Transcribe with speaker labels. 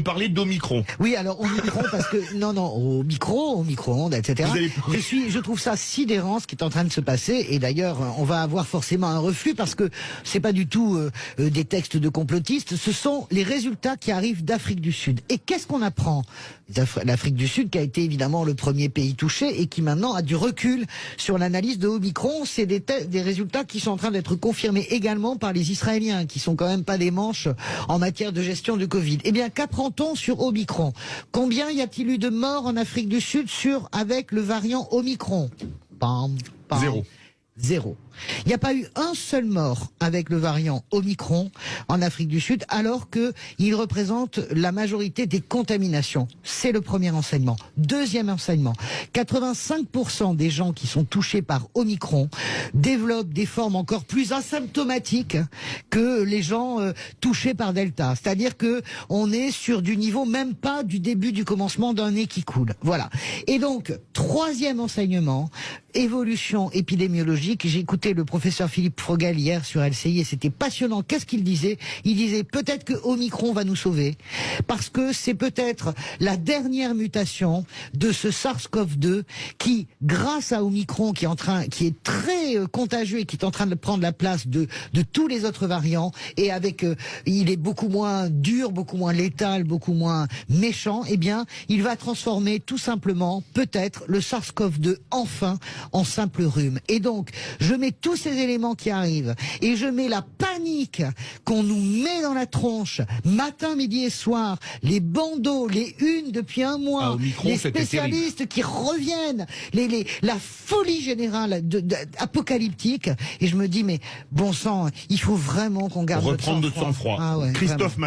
Speaker 1: nous parler d'Omicron.
Speaker 2: Oui, alors Omicron, parce que non, au micro-ondes, etc. Je trouve ça sidérant ce qui est en train de se passer. Et d'ailleurs, on va avoir forcément un reflux parce que c'est pas du tout des textes de complotistes. Ce sont les résultats qui arrivent d'Afrique du Sud. Et qu'est-ce qu'on apprend? L'Afrique du Sud, qui a été évidemment le premier pays touché et qui maintenant a du recul sur l'analyse de Omicron, c'est des résultats qui sont en train d'être confirmés également par les Israéliens, qui sont quand même pas des manches en matière de gestion du Covid. Eh bien, qu'apprend-on sur Omicron? Combien y a-t-il eu de morts en Afrique du Sud avec le variant Omicron? Zéro. Il n'y a pas eu un seul mort avec le variant Omicron en Afrique du Sud, alors qu'il représente la majorité des contaminations. C'est le premier enseignement. Deuxième enseignement, 85% des gens qui sont touchés par Omicron développent des formes encore plus asymptomatiques que les gens touchés par Delta. C'est-à-dire que on est sur du niveau même pas du début du commencement d'un nez qui coule. Voilà. Et donc, troisième enseignement, évolution épidémiologique. J'ai écouté le professeur Philippe Frogel hier sur LCI et c'était passionnant. Qu'est-ce qu'il disait? Il disait peut-être que Omicron va nous sauver parce que c'est peut-être la dernière mutation de ce SARS-CoV-2 qui, grâce à Omicron qui est très contagieux et qui est en train de prendre la place de tous les autres variants et il est beaucoup moins dur, beaucoup moins létal, beaucoup moins méchant, eh bien, il va transformer tout simplement peut-être le SARS-CoV-2 enfin en simple rhume. Et donc, je mets tous ces éléments qui arrivent et je mets la panique qu'on nous met dans la tronche matin, midi et soir, les bandeaux, les unes depuis un mois,
Speaker 1: Omicron,
Speaker 2: les spécialistes qui reviennent, la folie générale apocalyptique, et je me dis mais bon sang, il faut vraiment qu'on garde
Speaker 1: Reprendre
Speaker 2: notre sang-froid.
Speaker 1: de sang-froid.
Speaker 2: Ah ouais,
Speaker 1: Christophe